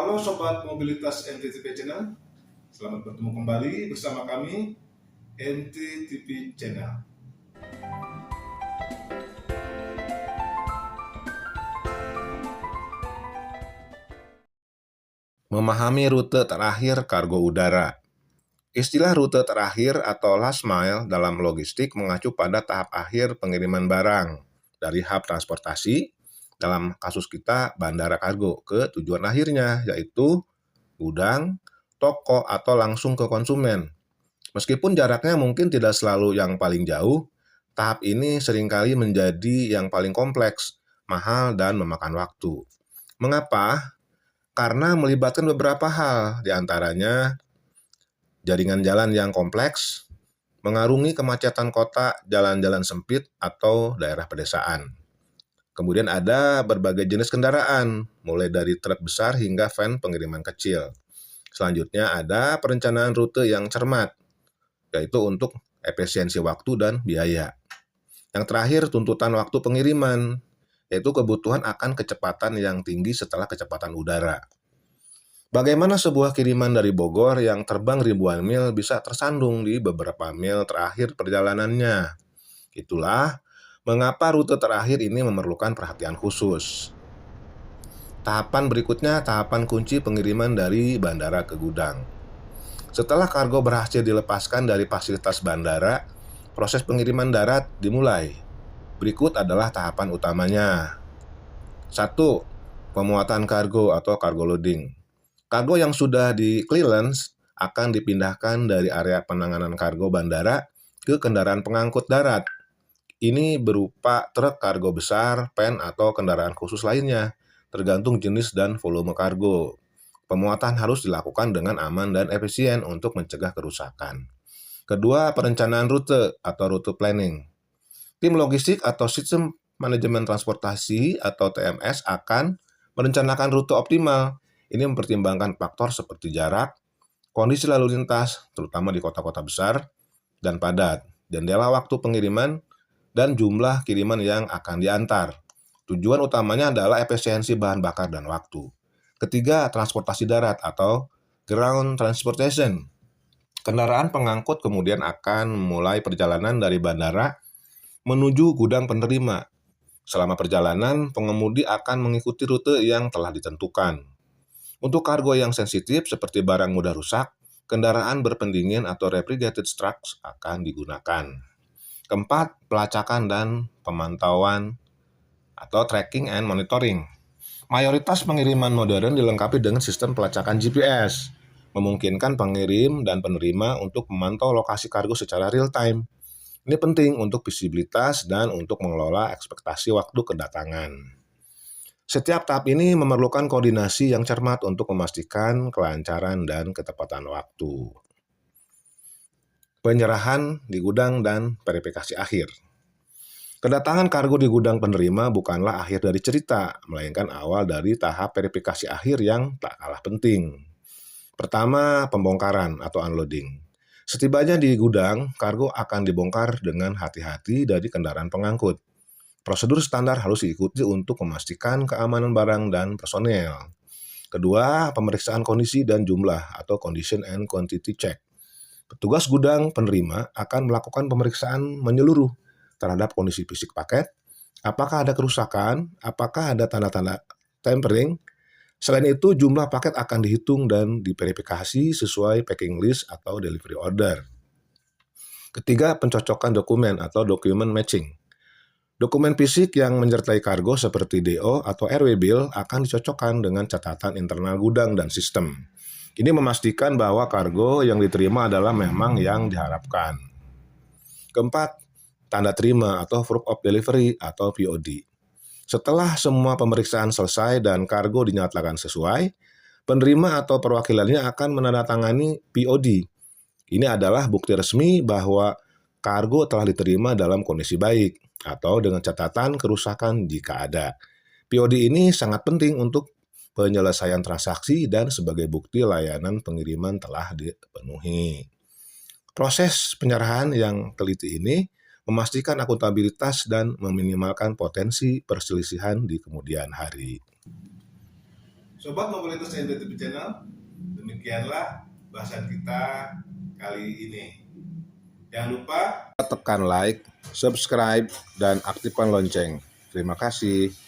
Halo Sobat Mobilitas NTTP Channel, selamat bertemu kembali bersama kami NTTP Channel. Memahami rute terakhir kargo udara. Istilah rute terakhir atau last mile dalam logistik mengacu pada tahap akhir pengiriman barang dari hub transportasi, dalam kasus kita bandara kargo, ke tujuan akhirnya, yaitu gudang, toko, atau langsung ke konsumen. Meskipun jaraknya mungkin tidak selalu yang paling jauh, tahap ini seringkali menjadi yang paling kompleks, mahal, dan memakan waktu. Mengapa? Karena melibatkan beberapa hal, diantaranya jaringan jalan yang kompleks, mengarungi kemacetan kota, jalan-jalan sempit, atau daerah pedesaan. Kemudian ada berbagai jenis kendaraan, mulai dari truk besar hingga van pengiriman kecil. Selanjutnya ada perencanaan rute yang cermat, yaitu untuk efisiensi waktu dan biaya. Yang terakhir, tuntutan waktu pengiriman, yaitu kebutuhan akan kecepatan yang tinggi setelah kecepatan udara. Bagaimana sebuah kiriman dari Bogor yang terbang ribuan mil bisa tersandung di beberapa mil terakhir perjalanannya? Itulah mengapa rute terakhir ini memerlukan perhatian khusus. Tahapan berikutnya, tahapan kunci pengiriman dari bandara ke gudang. Setelah kargo berhasil dilepaskan dari fasilitas bandara, proses pengiriman darat dimulai. Berikut adalah tahapan utamanya. 1. Pemuatan kargo atau cargo loading. Kargo yang sudah di clearance akan dipindahkan dari area penanganan kargo bandara ke kendaraan pengangkut darat. Ini berupa truk kargo besar, van, atau kendaraan khusus lainnya, tergantung jenis dan volume kargo. Pemuatan harus dilakukan dengan aman dan efisien untuk mencegah kerusakan. Kedua, perencanaan rute atau rute planning. Tim logistik atau sistem manajemen transportasi atau TMS akan merencanakan rute optimal. Ini mempertimbangkan faktor seperti jarak, kondisi lalu lintas, terutama di kota-kota besar dan padat, jendela waktu pengiriman, dan jumlah kiriman yang akan diantar. Tujuan utamanya adalah efisiensi bahan bakar dan waktu. Ketiga, transportasi darat atau ground transportation. Kendaraan pengangkut kemudian akan memulai perjalanan dari bandara menuju gudang penerima. Selama perjalanan, pengemudi akan mengikuti rute yang telah ditentukan. Untuk kargo yang sensitif seperti barang mudah rusak, kendaraan berpendingin atau refrigerated trucks akan digunakan. Keempat, pelacakan dan pemantauan atau tracking and monitoring. Mayoritas pengiriman modern dilengkapi dengan sistem pelacakan GPS, memungkinkan pengirim dan penerima untuk memantau lokasi kargo secara real time. Ini penting untuk visibilitas dan untuk mengelola ekspektasi waktu kedatangan. Setiap tahap ini memerlukan koordinasi yang cermat untuk memastikan kelancaran dan ketepatan waktu. Penyerahan di gudang dan verifikasi akhir. Kedatangan kargo di gudang penerima bukanlah akhir dari cerita, melainkan awal dari tahap verifikasi akhir yang tak kalah penting. Pertama, pembongkaran atau unloading. Setibanya di gudang, kargo akan dibongkar dengan hati-hati dari kendaraan pengangkut. Prosedur standar harus diikuti untuk memastikan keamanan barang dan personel. Kedua, pemeriksaan kondisi dan jumlah atau condition and quantity check. Petugas gudang penerima akan melakukan pemeriksaan menyeluruh terhadap kondisi fisik paket, apakah ada kerusakan, apakah ada tanda-tanda tampering. Selain itu, jumlah paket akan dihitung dan diverifikasi sesuai packing list atau delivery order. Ketiga, pencocokan dokumen atau document matching. Dokumen fisik yang menyertai kargo seperti DO atau RW Bill akan dicocokkan dengan catatan internal gudang dan sistem. Ini memastikan bahwa kargo yang diterima adalah memang yang diharapkan. Keempat, tanda terima atau proof of delivery atau POD. Setelah semua pemeriksaan selesai dan kargo dinyatakan sesuai, penerima atau perwakilannya akan menandatangani POD. Ini adalah bukti resmi bahwa kargo telah diterima dalam kondisi baik atau dengan catatan kerusakan jika ada. POD ini sangat penting untuk penyelesaian transaksi dan sebagai bukti layanan pengiriman telah dipenuhi. Proses penyerahan yang teliti ini memastikan akuntabilitas dan meminimalkan potensi perselisihan di kemudian hari. Sobat Mobilitas YouTube Channel, demikianlah bahasan kita kali ini. Jangan lupa tekan like, subscribe, dan aktifkan lonceng. Terima kasih.